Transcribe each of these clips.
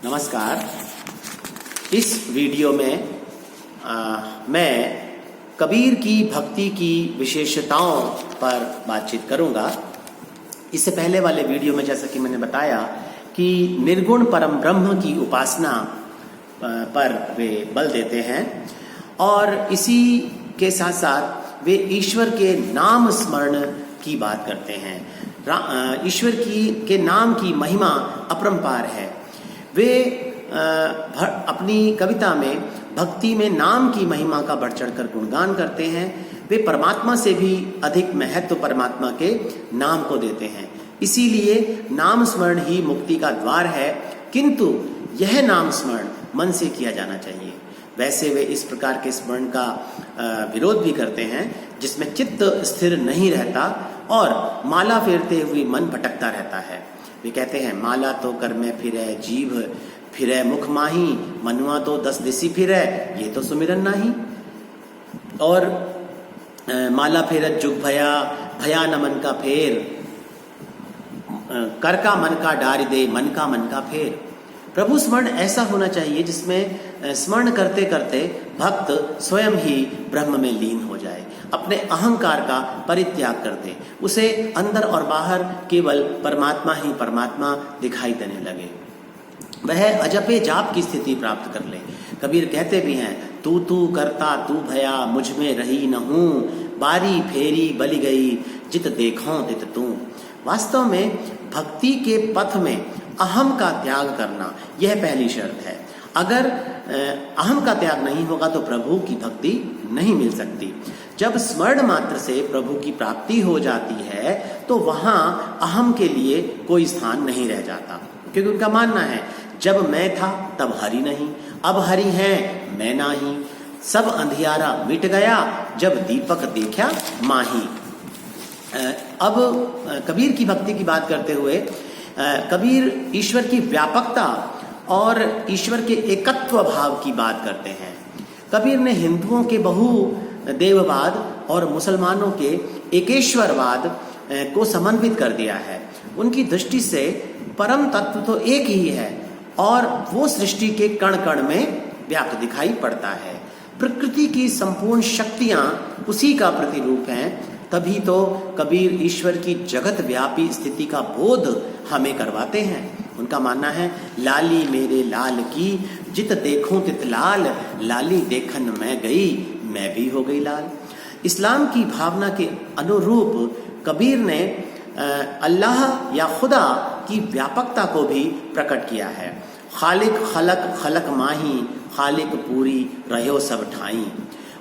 नमस्कार। इस वीडियो में मैं कबीर की भक्ति की विशेषताओं पर बातचीत करूंगा। इससे पहले वाले वीडियो में जैसा कि मैंने बताया कि निर्गुण परम ब्रह्म की उपासना पर वे बल देते हैं और इसी के साथ साथ वे ईश्वर के नाम स्मरण की बात करते हैं। ईश्वर के नाम की महिमा अपरंपार है। वे अपनी कविता में भक्ति में नाम की महिमा का बढ़ चढ़कर गुणगान करते हैं। वे परमात्मा से भी अधिक महत्व परमात्मा के नाम को देते हैं। इसीलिए नाम स्मरण ही मुक्ति का द्वार है, किंतु यह नाम स्मरण मन से किया जाना चाहिए। वैसे वे इस प्रकार के स्मरण का विरोध भी करते हैं जिसमें चित्त स्थिर नहीं रहता और माला फेरते हुए मन भटकता रहता है। वे कहते हैं माला तो कर में फिरे, जीभ फिरे मुख माही, मनुआ तो 10 दिसी फिरे, ये तो सुमिरन नाही। और माला फेरत जुग भया, भया न मन का फेर, कर का मन का डार दे, मन का फेर। प्रभु स्मरण ऐसा होना चाहिए जिसमें स्मरण करते करते भक्त स्वयं ही ब्रह्म में लीन हो जाए, अपने अहंकार का परित्याग कर दे, उसे अंदर और बाहर केवल परमात्मा ही परमात्मा दिखाई देने लगे, वह अजपे जाप की स्थिति प्राप्त कर ले। कबीर कहते भी हैं, तू तू करता तू भया, मुझ में रही न हूं, बारी फेरी बली गई, जित देखो तित तू। वास्तव में भक्ति के पथ में अहम का त्याग करना यह पहली शर्त है। अगर अहम का त्याग नहीं होगा तो प्रभु की भक्ति नहीं मिल सकती। जब स्मरण मात्र से प्रभु की प्राप्ति हो जाती है तो वहां अहम के लिए कोई स्थान नहीं रह जाता, क्योंकि उनका मानना है जब मैं था तब हरि नहीं, अब हरि है मैं नाही, सब अंधियारा मिट गया, जब दीपक देखा माही। अब कबीर की भक्ति की बात करते हुए कबीर ईश्वर की व्यापकता और ईश्वर के एकत्व भाव की बात करते हैं। कबीर ने हिंदुओं के बहु देववाद और मुसलमानों के एकेश्वरवाद को समन्वित कर दिया है। उनकी दृष्टि से परम तत्व तो एक ही है और वो सृष्टि के कण कण में व्याप्त दिखाई पड़ता है। प्रकृति की संपूर्ण शक्तियां उसी का प्रतिरूप हैं। तभी तो कबीर ईश्वर की जगत व्यापी स्थिति का बोध हमें करवाते हैं। उनका मानना है लाली मेरे लाल की, जित देखूं तित लाल, लाली देखन मैं गई, मैं भी हो गई लाल। इस्लाम की भावना के अनुरूप कबीर ने अल्लाह या खुदा की व्यापकता को भी प्रकट किया है। खालिक खलक खलक माही, खालिक पूरी रहो सब ठाई।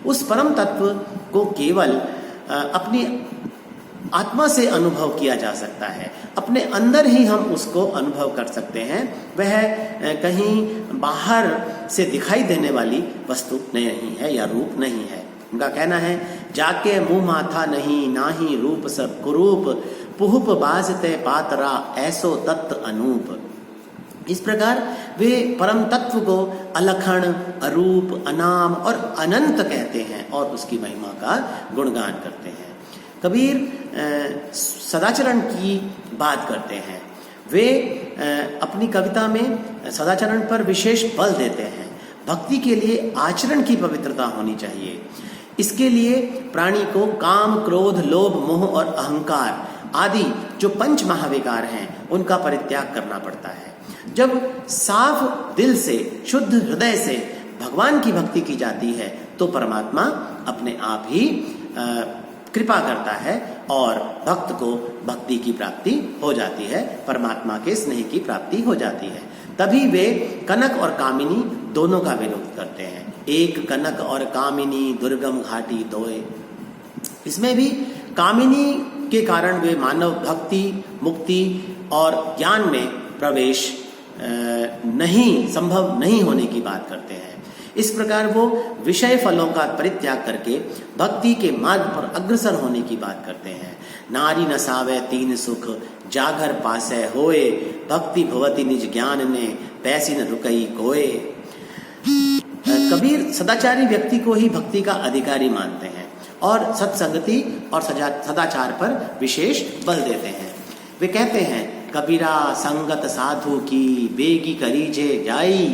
उस परम तत्व को केवल अपनी आत्मा से अनुभव किया जा सकता है, अपने अंदर ही हम उसको अनुभव कर सकते हैं। वह कहीं बाहर से दिखाई देने वाली वस्तु नहीं है या रूप नहीं है। उनका कहना है जाके मुंह माथा नहीं, ना ही रूप सब कुरूप, पुहुप बाजते पातरा, ऐसो तत्व अनूप। इस प्रकार वे परम तत्व को अलखण, अरूप, अनाम और अनंत कहते हैं और उसकी महिमा का गुणगान करते हैं। कबीर सदाचरण की बात करते हैं। वे अपनी कविता में सदाचरण पर विशेष बल देते हैं। भक्ति के लिए आचरण की पवित्रता होनी चाहिए। इसके लिए प्राणी को काम, क्रोध, लोभ, मोह और अहंकार आदि जो पंच महाविकार हैं उनका परित्याग करना पड़ता है। जब साफ दिल से, शुद्ध हृदय से भगवान की भक्ति की जाती है तो परमात्मा अपने आप ही कृपा करता है और भक्त को भक्ति की प्राप्ति हो जाती है, परमात्मा के स्नेह की प्राप्ति हो जाती है। तभी वे कनक और कामिनी दोनों का विरोध करते हैं। एक कनक और कामिनी, दुर्गम घाटी दोए। इसमें भी कामिनी के कारण वे मानव भक्ति, मुक्ति और ज्ञान में प्रवेश संभव नहीं होने की बात करते हैं। इस प्रकार वो विषय फलों का परित्याग करके भक्ति के मार्ग पर अग्रसर होने की बात करते हैं। नारी नसावे तीन सुख, जागर पासे होए, भक्ति भवति निज ज्ञान ने, पैसी न रुकई कोए। कबीर सदाचारी व्यक्ति को ही भक्ति का अधिकारी मानते हैं और सत्संगति और सदाचार पर विशेष बल देते हैं। वे कहते हैं कबीरा संगत साधु की बेगी करीजे जाई,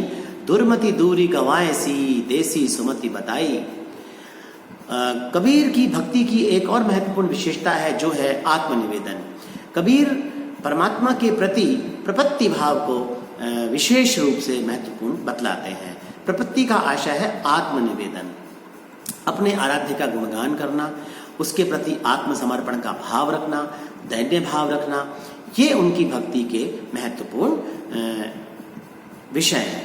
दुर्मति दूरी गवाएसी देसी सुमति बताई। कबीर की भक्ति की एक और महत्वपूर्ण विशेषता है जो है आत्मनिवेदन। कबीर परमात्मा के प्रति प्रपत्ति भाव को विशेष रूप से महत्वपूर्ण बतलाते हैं। प्रपत्ति का आशय है आत्मनिवेदन, अपने आराध्य का गुणगान करना, उसके प्रति आत्मसमर्पण का भाव रखना, दैन्य भाव रखना, ये उनकी भक्ति के महत्वपूर्ण विषय हैं।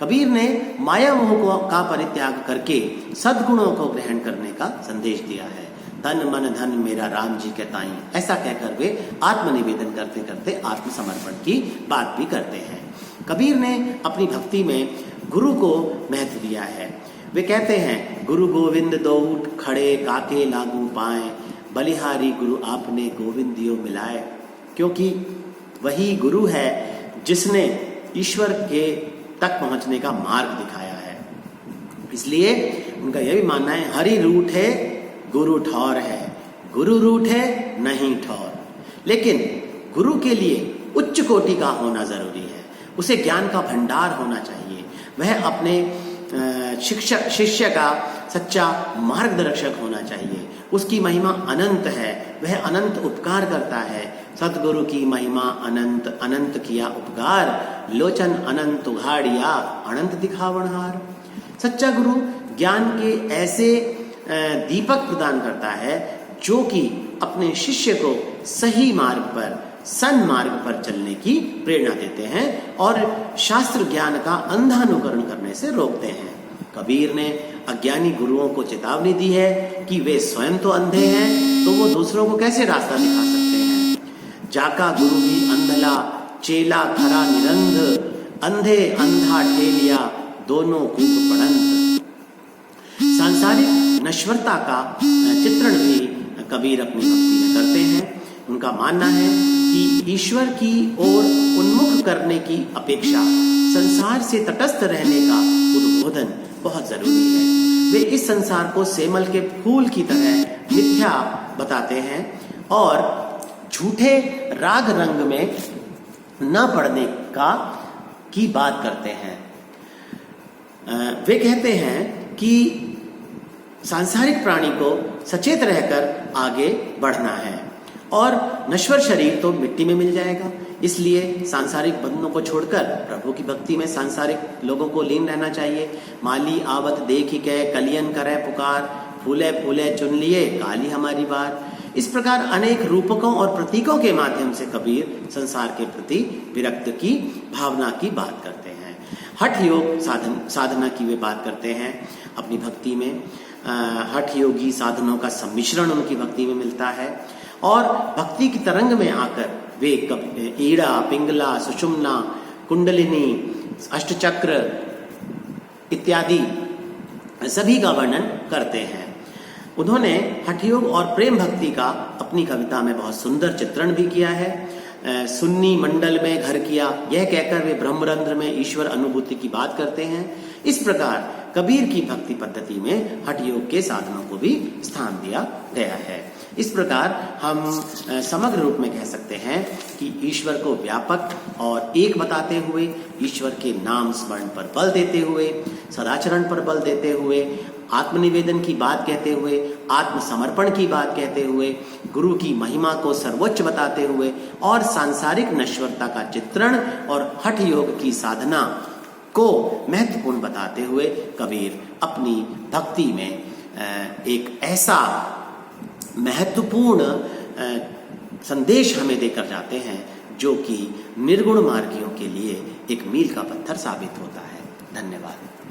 कबीर ने माया मोह का परित्याग करके सद्गुणों को ग्रहण करने का संदेश दिया है। तन मन धन मेरा राम जी के ताई, ऐसा कहकर वे आत्मनिवेदन करते करते आत्मसमर्पण की बात भी करते हैं। कबीर ने अपनी भक्ति में गुरु को महत्व दिया है। वे कहते हैं, गुरु गोविंद दो उठ खड़े काके लागू पाए, बलिहारी गुरु आपने गोविंद दियो मिलाए। क्योंकि वही गुरु है जिसने ईश्वर के तक पहुंचने का मार्ग दिखाया है। इसलिए उनका यह भी मानना है, हरि रूठ है गुरु ठौर है, गुरु रूठ है नहीं ठौर। लेकिन गुरु के लिए उच्च कोटि का होना जरूरी है, उसे ज्ञान का भंडार होना चाहिए, वह अपने शिष्य का सच्चा मार्गदर्शक होना चाहिए। उसकी महिमा अनंत है, वह अनंत उपकार करता है। सतगुरु की महिमा अनंत, अनंत किया उपकार, लोचन अनंत उघाड़िया अनंत दिखावनहार। सच्चा गुरु ज्ञान के ऐसे दीपक प्रदान करता है जो कि अपने शिष्य को सही मार्ग पर, सन्मार्ग पर चलने की प्रेरणा देते हैं और शास्त्र ज्ञान का अंधानुकरण करने से रोकते हैं। कबीर ने अज्ञानी गुरुओं को चेतावनी दी है कि वे स्वयं तो अंधे हैं, तो वो दूसरों को कैसे रास्ता दिखा सकते हैं। जाका गुरु भी अंधला, चेला खरा निरंध, अंधे अंधा ठेलिया, दोनों कूप पड़ंत। सांसारिक नश्वरता का चित्रण भी कबीर अपनी भक्ति में करते हैं। उनका मानना है कि ईश्वर की ओर उन्मुख करने की अपेक्षा संसार से तटस्थ रहने का उद्बोधन बहुत जरूरी है। वे इस संसार को सेमल के फूल की तरह मिथ्या बताते हैं और झूठे राग रंग में न पड़ने की बात करते हैं। वे कहते हैं कि सांसारिक प्राणी को सचेत रहकर आगे बढ़ना है और नश्वर शरीर तो मिट्टी में मिल जाएगा। इसलिए सांसारिक बंधनों को छोड़कर प्रभु की भक्ति में सांसारिक लोगों को लीन रहना चाहिए। माली आवत देखी के कलियन करे पुकार, फूले फूले चुन लिए काली हमारी बार। इस प्रकार अनेक रूपकों और प्रतीकों के माध्यम से कबीर संसार के प्रति विरक्त की भावना की बात करते हैं। हठ योग साधना की वे बात करते हैं अपनी भक्ति में। हठ योगी साधनों का सम्मिश्रण उनकी भक्ति में मिलता है और भक्ति की तरंग में आकर वे ईड़ा, पिंगला, सुषुम्ना, कुंडलिनी, अष्टचक्र इत्यादि सभी का वर्णन करते हैं। उन्होंने हठयोग और प्रेम भक्ति का अपनी कविता में बहुत सुंदर चित्रण भी किया है। सुन्नी मंडल में घर किया, यह कहकर वे ब्रह्मरंध्र में ईश्वर अनुभूति की बात करते हैं। इस प्रकार कबीर की भक्ति पद्धति में हठयोग के साधनों को भी स्थान दिया गया है। इस प्रकार हम समग्र रूप में कह सकते हैं कि ईश्वर को व्यापक और एक बताते हुए, ईश्वर के नाम स्मरण पर बल देते हुए, सदाचरण पर बल देते हुए, आत्मनिवेदन की बात कहते हुए, आत्मसमर्पण की बात कहते हुए, गुरु की महिमा को सर्वोच्च बताते हुए और सांसारिक नश्वरता का चित्रण और हठ योग की साधना को महत्वपूर्ण बताते हुए कबीर अपनी भक्ति में एक ऐसा महत्वपूर्ण संदेश हमें देकर जाते हैं जो कि निर्गुण मार्गियों के लिए एक मील का पत्थर साबित होता है। धन्यवाद।